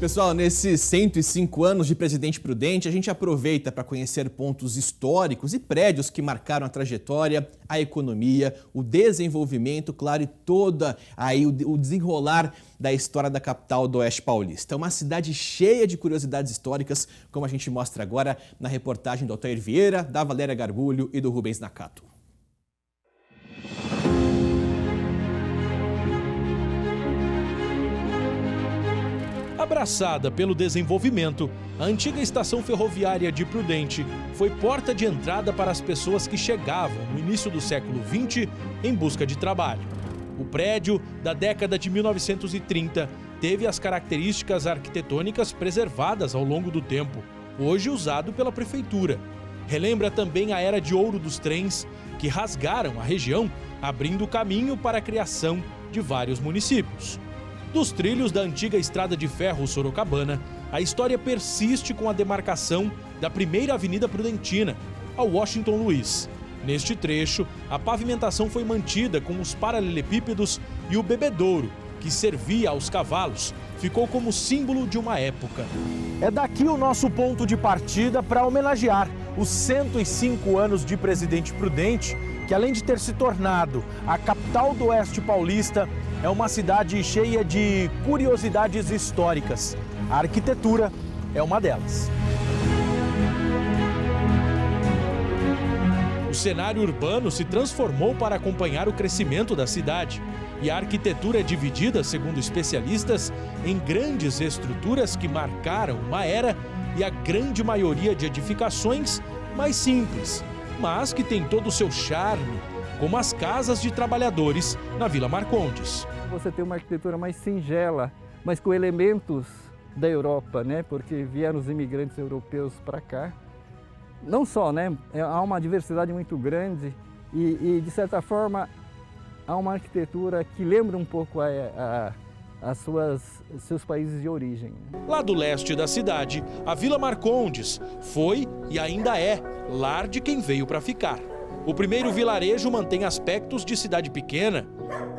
pessoal, nesses 105 anos de Presidente Prudente, a gente aproveita para conhecer pontos históricos e prédios que marcaram a trajetória, a economia, o desenvolvimento, claro, e toda aí o desenrolar da história da capital do Oeste Paulista. Uma cidade cheia de curiosidades históricas, como a gente mostra agora na reportagem do Altair Vieira, da Valéria Gargulho e do Rubens Nakato. Abraçada pelo desenvolvimento, a antiga estação ferroviária de Prudente foi porta de entrada para as pessoas que chegavam no início do século XX em busca de trabalho. O prédio, da década de 1930, teve as características arquitetônicas preservadas ao longo do tempo, hoje usado pela prefeitura. Relembra também a era de ouro dos trens, que rasgaram a região, abrindo caminho para a criação de vários municípios. Dos trilhos da antiga estrada de ferro Sorocabana, a história persiste com a demarcação da primeira Avenida Prudentina, a Washington Luiz. Neste trecho, a pavimentação foi mantida com os paralelepípedos e o bebedouro, que servia aos cavalos, ficou como símbolo de uma época. É daqui o nosso ponto de partida para homenagear os 105 anos de Presidente Prudente, que além de ter se tornado a capital do Oeste Paulista, é uma cidade cheia de curiosidades históricas. A arquitetura é uma delas. O cenário urbano se transformou para acompanhar o crescimento da cidade. E a arquitetura é dividida, segundo especialistas, em grandes estruturas que marcaram uma era e a grande maioria de edificações mais simples, mas que tem todo o seu charme, como as casas de trabalhadores na Vila Marcondes. Você tem uma arquitetura mais singela, mas com elementos da Europa, né? Porque vieram os imigrantes europeus para cá. Não só, né? Há uma diversidade muito grande e de certa forma, há uma arquitetura que lembra um pouco seus países de origem. Lá do leste da cidade, a Vila Marcondes foi e ainda é lar de quem veio para ficar. O primeiro vilarejo mantém aspectos de cidade pequena.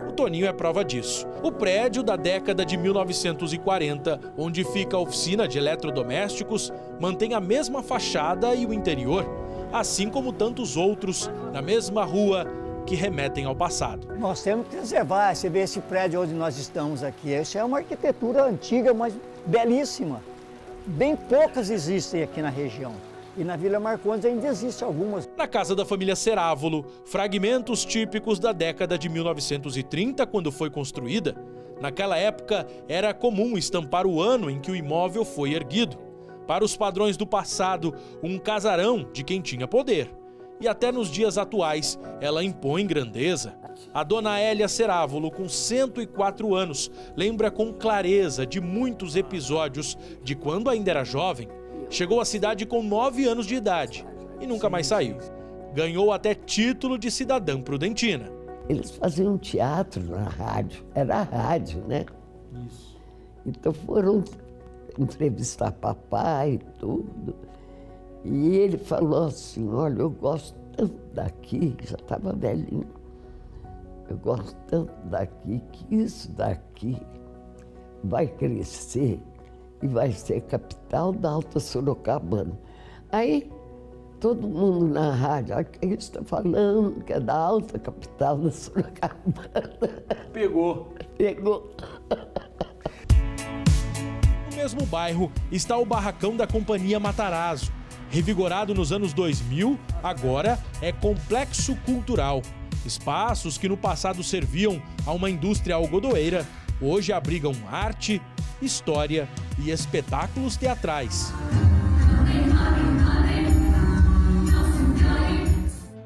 O Toninho é prova disso. O prédio da década de 1940, onde fica a oficina de eletrodomésticos, mantém a mesma fachada e o interior, assim como tantos outros na mesma rua que remetem ao passado. Nós temos que preservar, você vê esse prédio onde nós estamos aqui, isso é uma arquitetura antiga, mas belíssima. Bem poucas existem aqui na região. E na Vila Marcondes ainda existem algumas. Na casa da família Cerávolo, fragmentos típicos da década de 1930, quando foi construída. Naquela época, era comum estampar o ano em que o imóvel foi erguido. Para os padrões do passado, um casarão de quem tinha poder. E até nos dias atuais, ela impõe grandeza. A dona Hélia Cerávolo, com 104 anos, lembra com clareza de muitos episódios de quando ainda era jovem. Chegou à cidade com 9 anos de idade e nunca mais saiu. Ganhou até título de cidadã prudentina. Eles faziam teatro na rádio, era a rádio, né? Isso. Então foram entrevistar papai e tudo. E ele falou assim, olha, eu gosto tanto daqui, já estava velhinho. Eu gosto tanto daqui, que isso daqui vai crescer e vai ser capital da Alta Sorocabana. Aí, todo mundo na rádio, ele está falando que é da alta capital da Sorocabana. Pegou. Pegou. No mesmo bairro está o barracão da Companhia Matarazzo. Revigorado nos anos 2000, agora é complexo cultural. Espaços que no passado serviam a uma indústria algodoeira, hoje abrigam arte, história e espetáculos teatrais.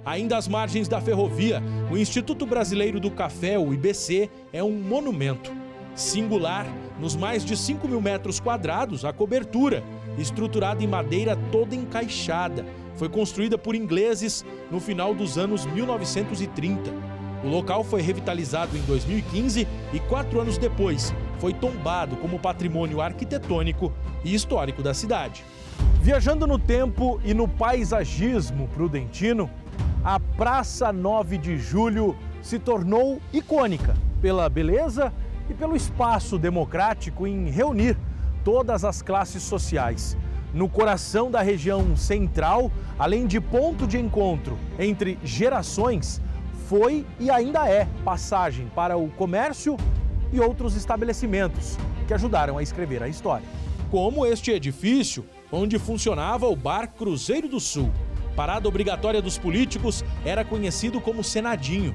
Ainda às margens da ferrovia, o Instituto Brasileiro do Café, o IBC, é um monumento. Singular, nos mais de 5.000 metros quadrados, a cobertura, estruturada em madeira toda encaixada, foi construída por ingleses no final dos anos 1930. O local foi revitalizado em 2015 e 4 anos depois foi tombado como patrimônio arquitetônico e histórico da cidade. Viajando no tempo e no paisagismo prudentino, a Praça 9 de Julho se tornou icônica pela beleza e pelo espaço democrático em reunir todas as classes sociais. No coração da região central, além de ponto de encontro entre gerações, foi e ainda é passagem para o comércio e outros estabelecimentos que ajudaram a escrever a história. Como este edifício, onde funcionava o Bar Cruzeiro do Sul. Parada obrigatória dos políticos, era conhecido como Senadinho.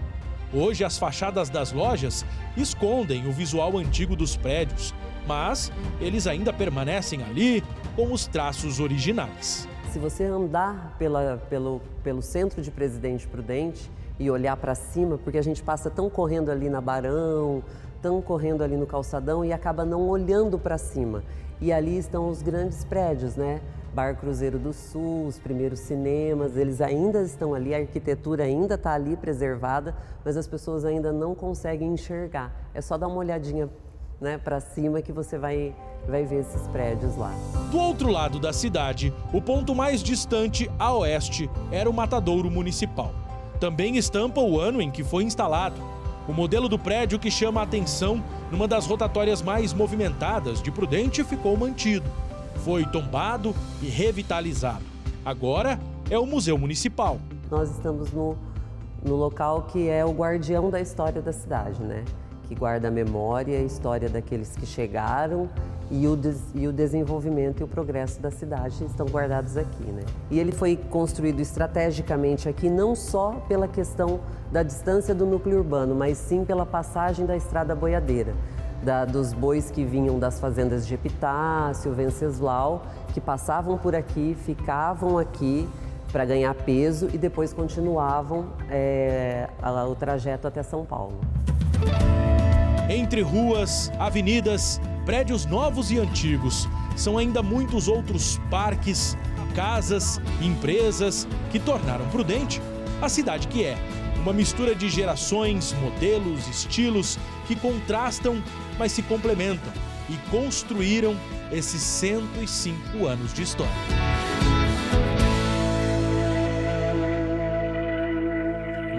Hoje, as fachadas das lojas escondem o visual antigo dos prédios, mas eles ainda permanecem ali com os traços originais. Se você andar pelo centro de Presidente Prudente e olhar para cima, porque a gente passa tão correndo ali na Barão, tão correndo ali no Calçadão e acaba não olhando para cima. E ali estão os grandes prédios, né? Bar Cruzeiro do Sul, os primeiros cinemas, eles ainda estão ali, a arquitetura ainda está ali preservada, mas as pessoas ainda não conseguem enxergar. É só dar uma olhadinha, né, para cima que você vai ver esses prédios lá. Do outro lado da cidade, o ponto mais distante a oeste era o Matadouro Municipal. Também estampa o ano em que foi instalado. O modelo do prédio que chama a atenção numa das rotatórias mais movimentadas de Prudente ficou mantido. Foi tombado e revitalizado. Agora é o Museu Municipal. Nós estamos no local que é o guardião da história da cidade, né? Que guarda a memória, a história daqueles que chegaram e o desenvolvimento e o progresso da cidade estão guardados aqui, né? E ele foi construído estrategicamente aqui não só pela questão da distância do núcleo urbano, mas sim pela passagem da estrada boiadeira. Dos bois que vinham das fazendas de Epitácio, Venceslau, que passavam por aqui, ficavam aqui para ganhar peso e depois continuavam o trajeto até São Paulo. Entre ruas, avenidas, prédios novos e antigos, são ainda muitos outros parques, casas, empresas que tornaram Prudente a cidade que é. Uma mistura de gerações, modelos, estilos que contrastam, mas se complementam e construíram esses 105 anos de história.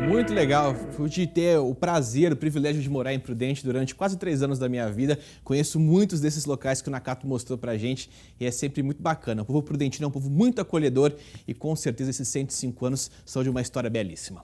Muito legal, pude ter o prazer, o privilégio de morar em Prudente durante quase 3 anos da minha vida. Conheço muitos desses locais que o Nakato mostrou pra gente e é sempre muito bacana. O povo prudentino é um povo muito acolhedor e com certeza esses 105 anos são de uma história belíssima.